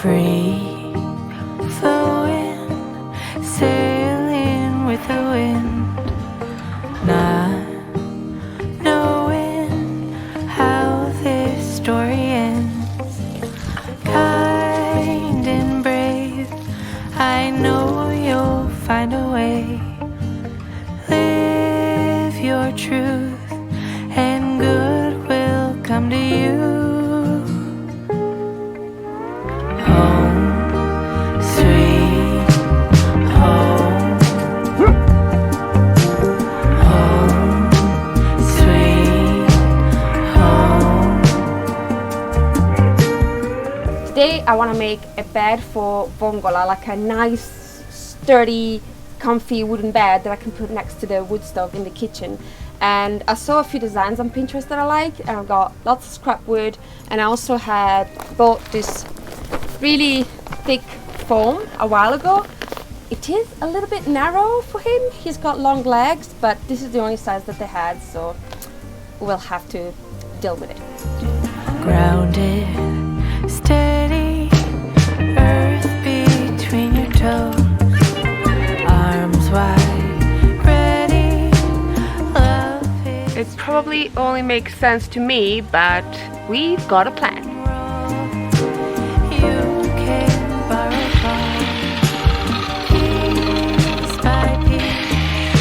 Free flowing, sailing with the wind, not knowing how this story ends. Kind and brave, I know you'll find a way. Live your truth and good will come to you. Today I want to make a bed for Vongola, like a nice, sturdy, comfy wooden bed that I can put next to the wood stove in the kitchen. And I saw a few designs on Pinterest that I like, and I've got lots of scrap wood, and I also had bought this really thick foam a while ago. It is a little bit narrow for him. He's got long legs, but this is the only size that they had, so we'll have to deal with it. Grounded, steady, earth between your toes, arms wide, ready, love is. It probably only makes sense to me, but we've got a plan. You can borrow from piece by piece,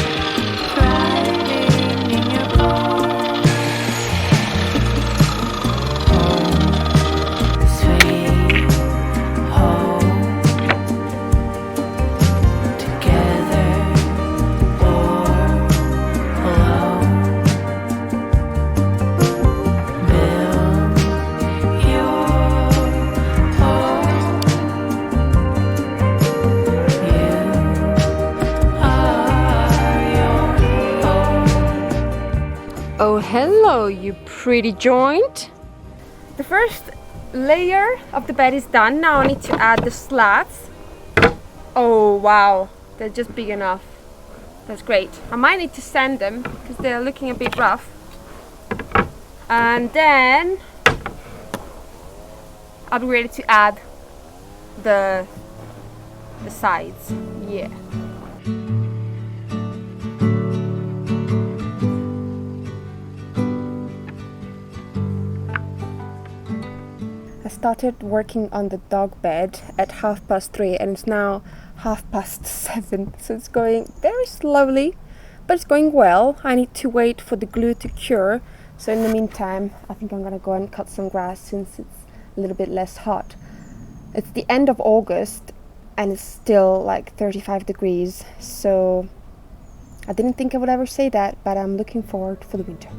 thriving in your bones. Home, sweet home, together or alone. Build your home. You are your home. Oh, hello, you pretty joint. The first layer of the bed is done. Now I need to add the slats. Oh, wow, they're just big enough. That's great. I might need to sand them because they're looking a bit rough. And then I'll be ready to add the sides. Yeah. I started working on the dog bed at 3:30 and it's now 7:30, so it's going very slowly, but it's going well. I need to wait for the glue to cure, so in the meantime I think I'm gonna go and cut some grass since it's a little bit less hot. It's the end of August and it's still like 35 degrees, so I didn't think I would ever say that, but I'm looking forward for the winter.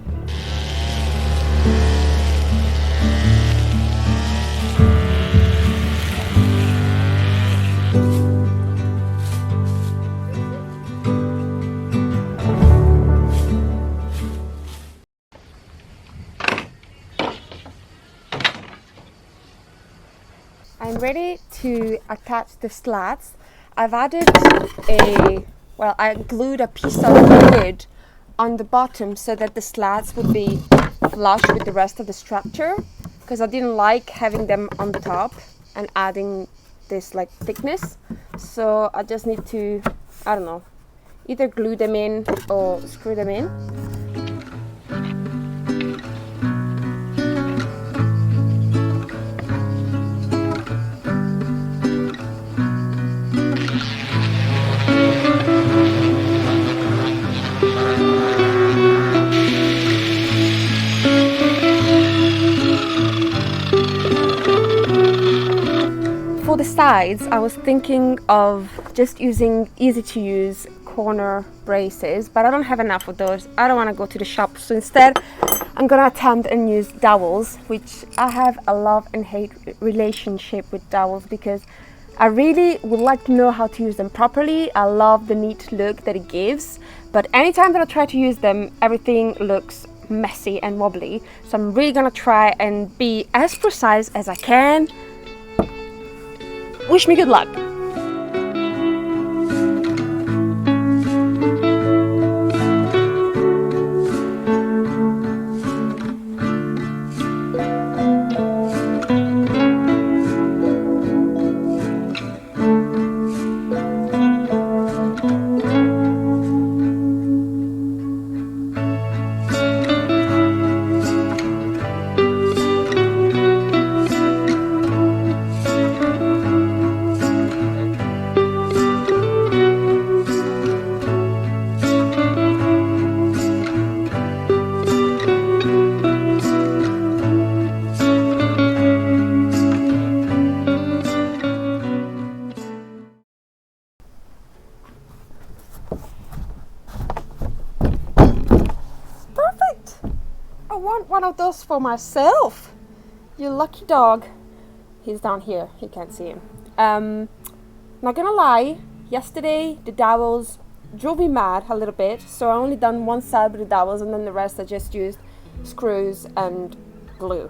I'm ready to attach the slats. I've added I glued a piece of wood on the bottom so that the slats would be flush with the rest of the structure, because I didn't like having them on the top and adding this like thickness. So I just need to, I don't know, either glue them in or screw them in. For the sides, I was thinking of just using easy to use corner braces, but I don't have enough of those. I don't want to go to the shop, so instead I'm gonna attempt and use dowels, which I have a love and hate relationship with dowels because I really would like to know how to use them properly. I love the neat look that it gives, but anytime that I try to use them, everything looks messy and wobbly. So I'm really gonna try and be as precise as I can. Wish me good luck. I want one of those for myself. You lucky dog. He's down here. You can't see him. Not gonna lie, yesterday the dowels drove me mad a little bit, so I only done one side with the dowels and then the rest I just used screws and glue.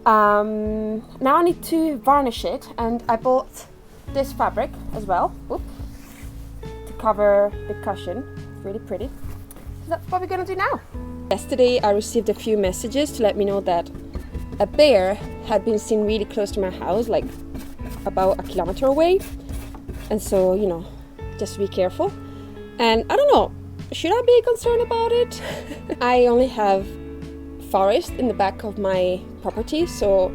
Now I need to varnish it, and I bought this fabric as well. Whoop, to cover the cushion. It's really pretty. So that's what we're gonna do now. Yesterday I received a few messages to let me know that a bear had been seen really close to my house, like about a kilometer away, and so, you know, just be careful. And I don't know, should I be concerned about it? I only have forest in the back of my property, so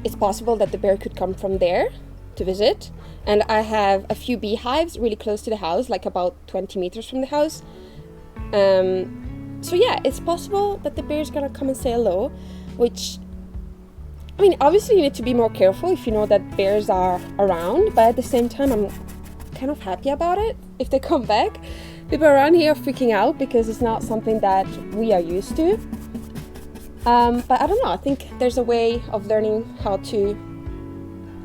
it's possible that the bear could come from there to visit. And I have a few beehives really close to the house, like about 20 meters from the house. So yeah, it's possible that the bear's gonna come and say hello, which, I mean, obviously you need to be more careful if you know that bears are around, but at the same time I'm kind of happy about it if they come back. People around here are freaking out because it's not something that we are used to. But I don't know, I think there's a way of learning how to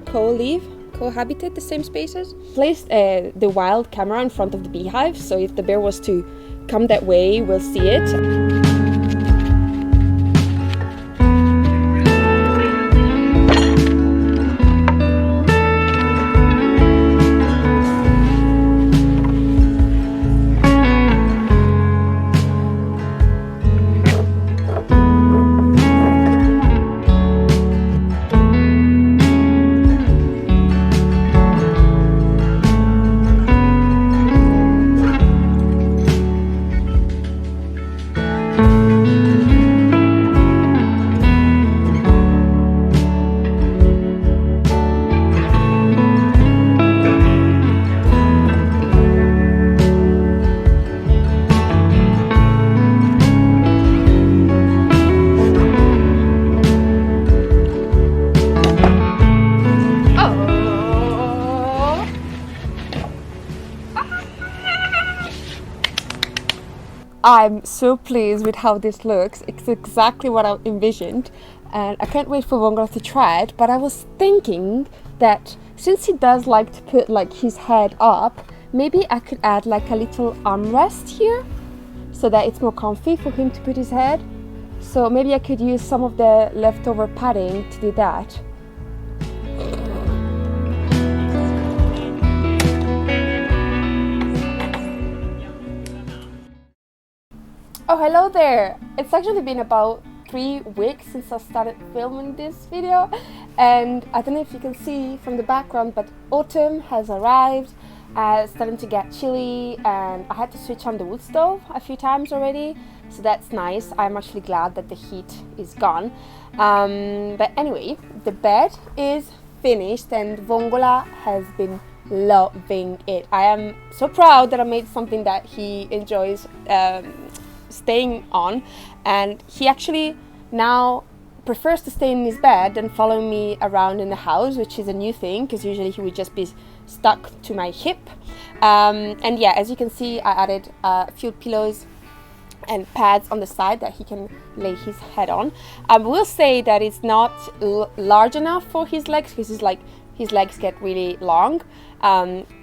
cohabitate the same spaces. Placed the wild camera in front of the beehive, so if the bear was to come that way, we'll see it. I'm so pleased with how this looks. It's exactly what I envisioned, and I can't wait for Vongolo to try it. But I was thinking that since he does like to put like his head up, maybe I could add like a little armrest here so that it's more comfy for him to put his head. So maybe I could use some of the leftover padding to do that. Oh, hello there! It's actually been about 3 weeks since I started filming this video, and I don't know if you can see from the background, but autumn has arrived. It's starting to get chilly, and I had to switch on the wood stove a few times already, so that's nice. I'm actually glad that the heat is gone. But anyway, the bed is finished and Vongola has been loving it. I am so proud that I made something that he enjoys staying on, and he actually now prefers to stay in his bed than follow me around in the house, which is a new thing because usually he would just be stuck to my hip. And yeah, as you can see, I added a few pillows and pads on the side that he can lay his head on. I will say that it's not large enough for his legs because his legs get really long.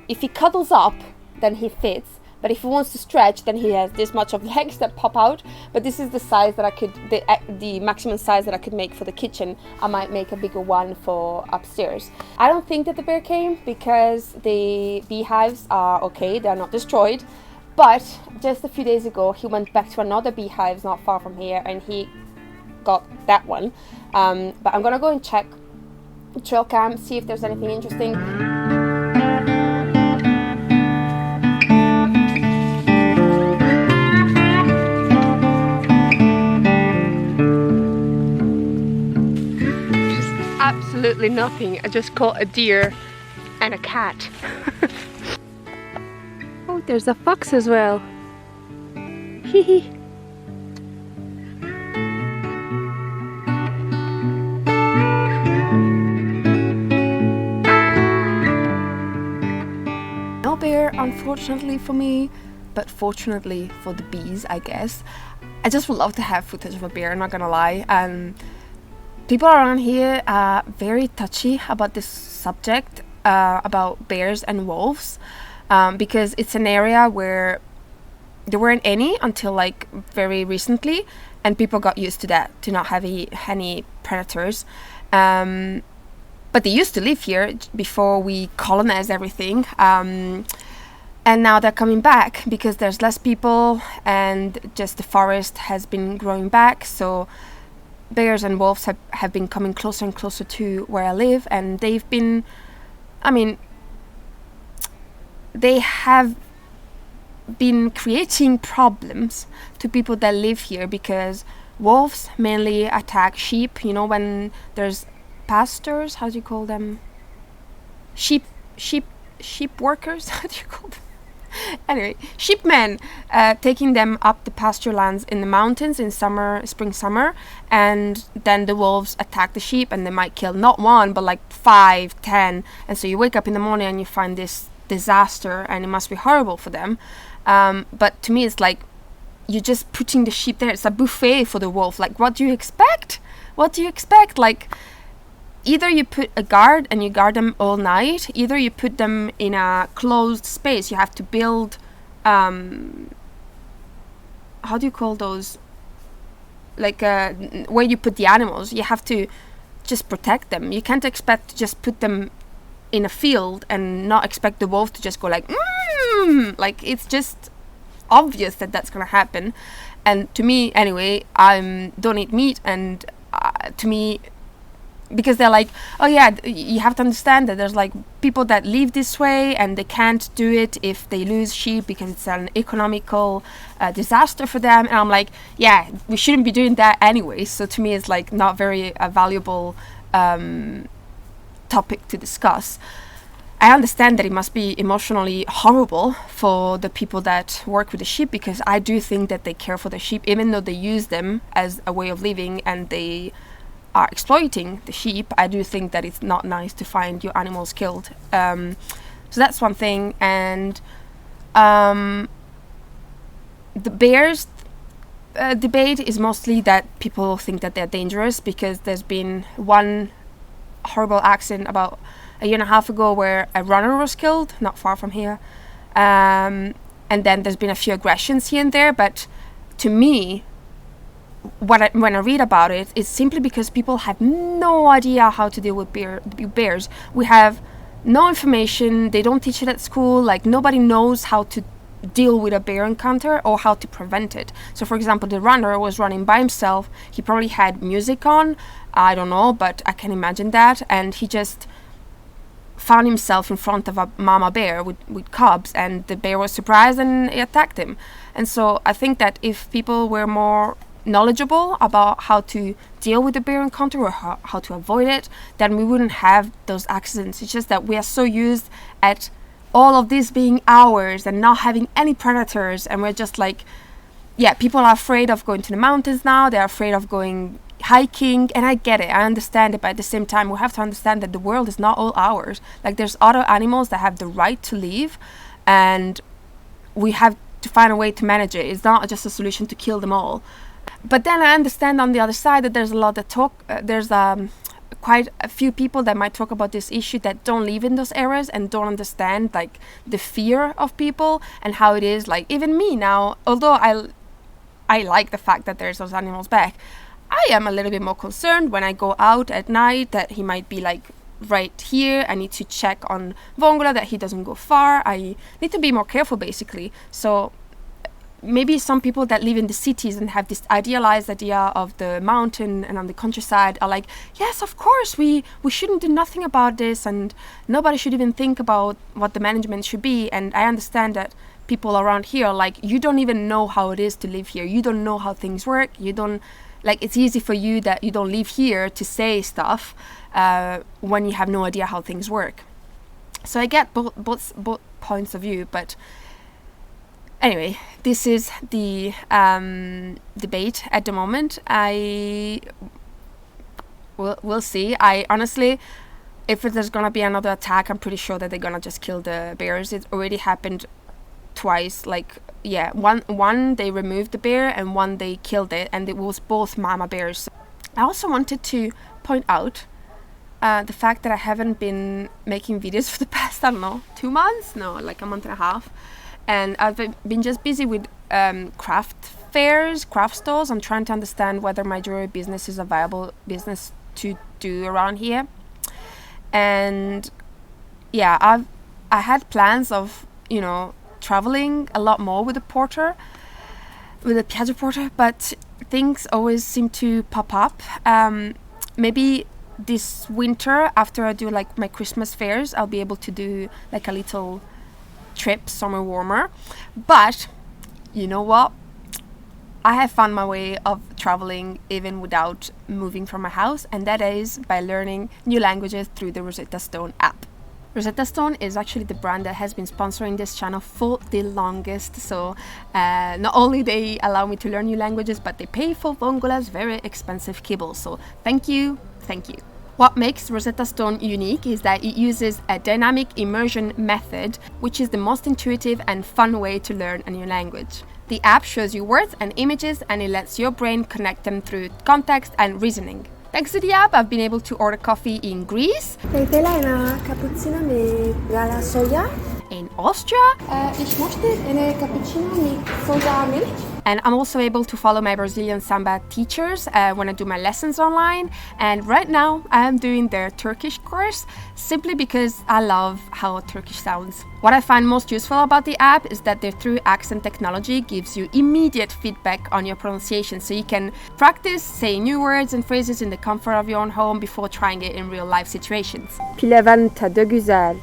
If he cuddles up, then he fits. But if he wants to stretch, then he has this much of legs that pop out. But this is the size that I could, the maximum size that I could make for the kitchen. I might make a bigger one for upstairs. I don't think that the bear came because the beehives are okay, they're not destroyed. But just a few days ago, he went back to another beehive not far from here, and he got that one. But I'm gonna go and check trail cam, see if there's anything interesting. Absolutely nothing. I just caught a deer and a cat. Oh, there's a fox as well. Hee. No bear, unfortunately for me, but fortunately for the bees, I guess. I just would love to have footage of a bear, not gonna lie. And people around here are very touchy about this subject, about bears and wolves, because it's an area where there weren't any until like very recently, and people got used to that, to not have any predators. But they used to live here before we colonized everything. And now they're coming back because there's less people and just the forest has been growing back. So bears and wolves have been coming closer and closer to where I live, and they've been, I mean, they have been creating problems to people that live here, because wolves mainly attack sheep. You know, when there's pastors, how do you call them? Sheep workers? How do you call them? Anyway, sheepmen, taking them up the pasture lands in the mountains in spring, summer, and then the wolves attack the sheep, and they might kill not one, but like 5, 10, and so you wake up in the morning and you find this disaster, and it must be horrible for them. But to me, it's like, you're just putting the sheep there. It's a buffet for the wolf. Like, what do you expect? Like, either you put a guard and you guard them all night, either you put them in a closed space. You have to build, how do you call those? Like, where you put the animals. You have to just protect them. You can't expect to just put them in a field and not expect the wolf to just go like, like, it's just obvious that that's gonna happen. And to me, anyway, I don't eat meat, and to me, because they're like, oh yeah, you have to understand that there's like people that live this way and they can't do it if they lose sheep because it's an economical disaster for them. And I'm like, yeah, we shouldn't be doing that anyway. So to me, it's like not very valuable topic to discuss. I understand that it must be emotionally horrible for the people that work with the sheep, because I do think that they care for the sheep, even though they use them as a way of living and they are exploiting the sheep. I do think that it's not nice to find your animals killed. So that's one thing. And the bears debate is mostly that people think that they're dangerous, because there's been one horrible accident about a year and a half ago where a runner was killed not far from here, and then there's been a few aggressions here and there. But to me, when I read about it, it's simply because people have no idea how to deal with bears. We have no information. They don't teach it at school. Like, nobody knows how to deal with a bear encounter or how to prevent it. So for example, the runner was running by himself. He probably had music on, I don't know, but I can imagine that, and he just found himself in front of a mama bear with cubs, and the bear was surprised and it attacked him. And so I think that if people were more knowledgeable about how to deal with the bear encounter or how to avoid it, then we wouldn't have those accidents. It's just that we are so used at all of this being ours and not having any predators, and we're just like, yeah, people are afraid of going to the mountains now. They're afraid of going hiking, and I get it, I understand it, but at the same time we have to understand that the world is not all ours. Like, there's other animals that have the right to live, and we have to find a way to manage it. It's not just a solution to kill them all. But then I understand on the other side that there's a lot of talk, there's quite a few people that might talk about this issue that don't live in those areas and don't understand like the fear of people and how it is. Like, even me now, although I like the fact that there's those animals back, I am a little bit more concerned when I go out at night that he might be like right here. I need to check on Vongola that he doesn't go far. I need to be more careful, basically. So maybe some people that live in the cities and have this idealized idea of the mountain and on the countryside are like, yes, of course, we shouldn't do nothing about this, and nobody should even think about what the management should be. And I understand that people around here are like, you don't even know how it is to live here. You don't know how things work. You don't, like, it's easy for you that you don't live here to say stuff when you have no idea how things work. So I get both points of view, but anyway, this is the debate at the moment. We'll see. I honestly, if there's gonna be another attack, I'm pretty sure that they're gonna just kill the bears. It already happened twice. Like, yeah, one they removed the bear and one they killed it, and it was both mama bears. I also wanted to point out the fact that I haven't been making videos for the past, I don't know, 2 months? No, like a month and a half. And I've been just busy with craft fairs, craft stores. I'm trying to understand whether my jewelry business is a viable business to do around here. And yeah, I had plans of, you know, traveling a lot more with the Piaggio Porter, but things always seem to pop up. Maybe this winter, after I do like my Christmas fairs, I'll be able to do like a little trip somewhere warmer. But you know what? I have found my way of traveling even without moving from my house, and that is by learning new languages through the Rosetta Stone app. Rosetta Stone is actually the brand that has been sponsoring this channel for the longest. So not only they allow me to learn new languages, but they pay for Vongola's very expensive kibble. So thank you, thank you. What makes Rosetta Stone unique is that it uses a dynamic immersion method, which is the most intuitive and fun way to learn a new language. The app shows you words and images, and it lets your brain connect them through context and reasoning. Thanks to the app, I've been able to order coffee in Greece, Eine Cappuccino mit Gala Soja. in Austria, Ich möchte eine Cappuccino mit Sojamilch. and I'm also able to follow my Brazilian samba teachers when I do my lessons online. And right now I am doing their Turkish course simply because I love how Turkish sounds. What I find most useful about the app is that their Through Accent technology gives you immediate feedback on your pronunciation, so you can practice saying new words and phrases in the comfort of your own home before trying it in real life situations. Pilavın tadı güzel.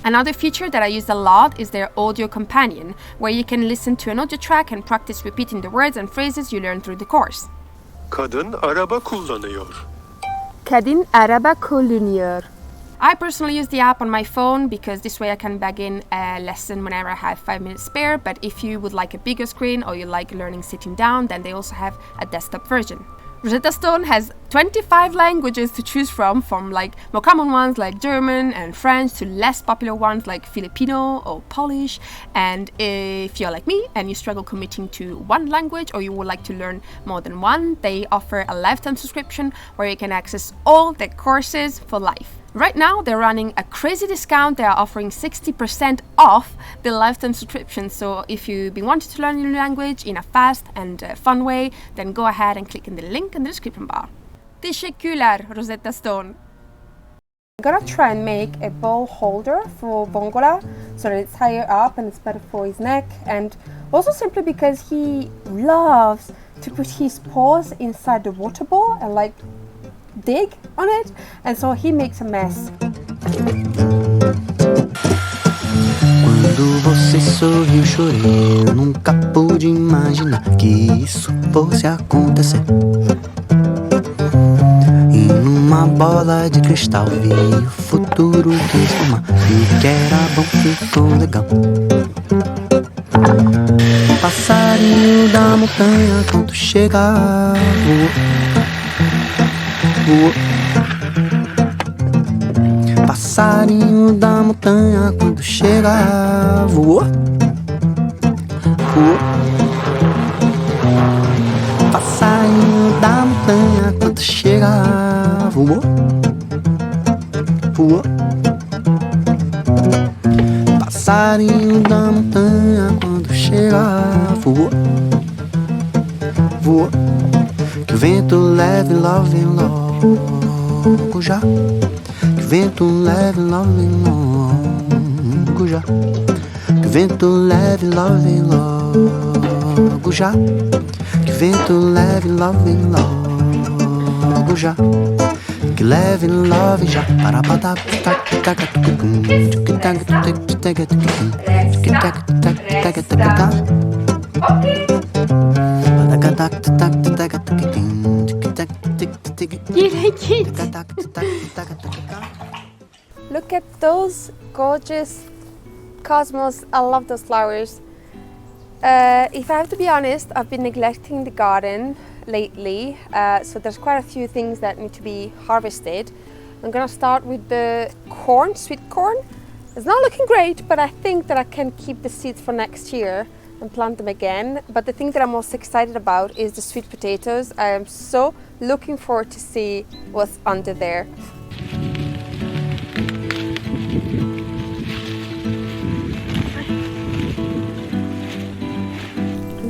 Another feature that I use a lot is their audio companion, where you can listen to an audio track and practice repeating the words and phrases you learn through the course. Kadın araba kullanıyor. Kadın araba kullanıyor. I personally use the app on my phone because this way I can bag in a lesson whenever I have 5 minutes spare, but if you would like a bigger screen or you like learning sitting down, then they also have a desktop version. Rosetta Stone has 25 languages to choose from like more common ones like German and French to less popular ones like Filipino or Polish. And if you're like me and you struggle committing to one language, or you would like to learn more than one, they offer a lifetime subscription where you can access all their courses for life. Right now, they're running a crazy discount. They are offering 60% off the lifetime subscription. So if you've been wanting to learn a new language in a fast and fun way, then go ahead and click in the link in the description bar. Teşekkürler, Rosetta Stone. I'm gonna try and make a bowl holder for Vongola so that it's higher up and it's better for his neck, and also simply because he loves to put his paws inside the water bowl and like dig on it, and so he makes a mess. Quando você sorriu, chorei. Eu nunca pude imaginar que isso fosse acontecer. E numa bola de cristal vi o futuro transformar. E o que era bom ficou legal. Passarinho da montanha, quando chegar, voou. Passarinho da montanha, quando chega, voou. Voou. Passarinho da montanha, quando chega, voou. Voou. Passarinho da montanha, quando chega, voou. Voou. Que o vento leve, love, logo já. Que o vento leve, love, logo já. Que o vento leve, love, logo já. Que o vento leve, love, logo já. Que leve, love já. Para patar, Look at those gorgeous cosmos. I love those flowers. If I have to be honest, I've been neglecting the garden lately, so there's quite a few things that need to be harvested. I'm gonna start with the corn, sweet corn. It's not looking great, but I think that I can keep the seeds for next year and plant them again. But the thing that I'm most excited about is the sweet potatoes. I am so looking forward to see what's under there.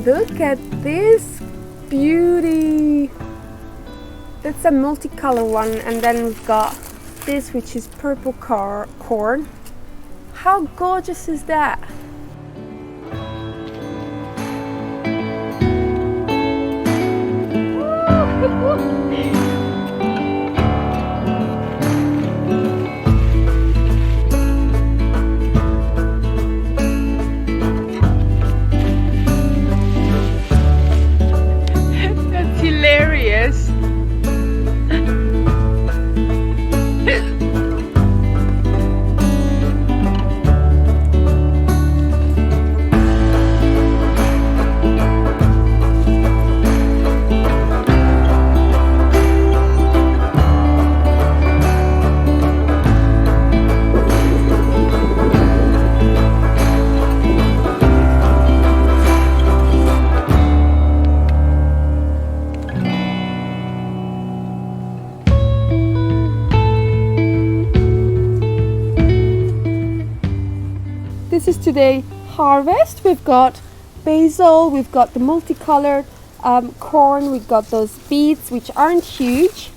Look at this beauty. That's a multicolor one, and then we've got this, which is purple corn. How gorgeous is that? That's hilarious. This is today harvest. We've got basil, we've got the multicolored corn, we've got those beets which aren't huge,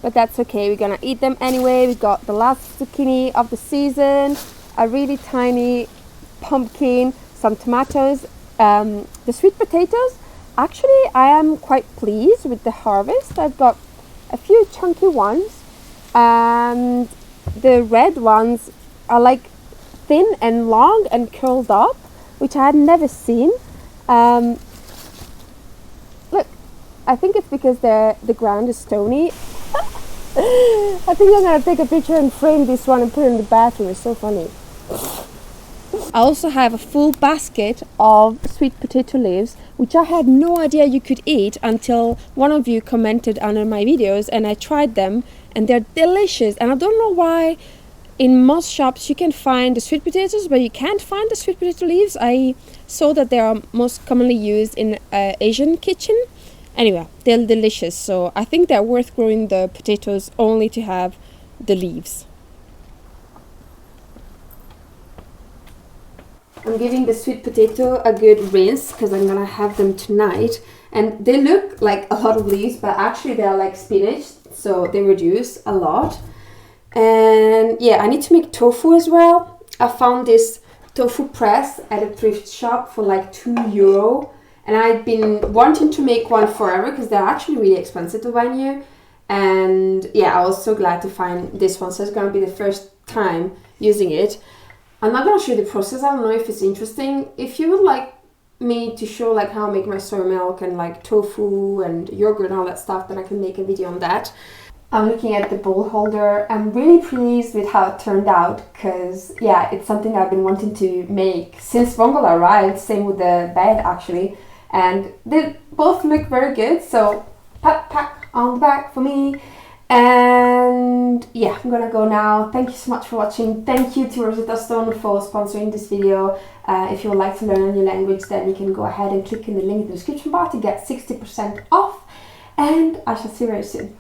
but that's okay, we're gonna eat them anyway. We've got the last zucchini of the season, a really tiny pumpkin, some tomatoes, the sweet potatoes. Actually, I am quite pleased with the harvest. I've got a few chunky ones, and the red ones are like thin and long and curled up, which I had never seen. Look, I think it's because the ground is stony. I think I'm gonna take a picture and frame this one and put it in the bathroom. It's so funny. I also have a full basket of sweet potato leaves, which I had no idea you could eat until one of you commented under my videos, and I tried them and they're delicious. And I don't know why in most shops you can find the sweet potatoes, but you can't find the sweet potato leaves. I saw that they are most commonly used in Asian kitchen. Anyway, they're delicious, so I think they're worth growing the potatoes only to have the leaves. I'm giving the sweet potato a good rinse because I'm gonna have them tonight, and they look like a lot of leaves, but actually they're like spinach, so they reduce a lot. And yeah, I need to make tofu as well. I found this tofu press at a thrift shop for like €2, and I've been wanting to make one forever because they're actually really expensive to buy new. And yeah, I was so glad to find this one, so it's gonna be the first time using it. I'm not gonna show you the process. I don't know if it's interesting. If you would like me to show like how I make my soy milk and like tofu and yogurt and all that stuff, then I can make a video on that. I'm looking at the bowl holder. I'm really pleased with how it turned out because yeah, it's something I've been wanting to make since Vongola arrived. Same with the bed actually, and they both look very good. So pat on the back for me. And yeah, I'm gonna go now. Thank you so much for watching. Thank you to Rosetta Stone for sponsoring this video. If you would like to learn a new language, then you can go ahead and click in the link in the description bar to get 60% off. And I shall see you very soon.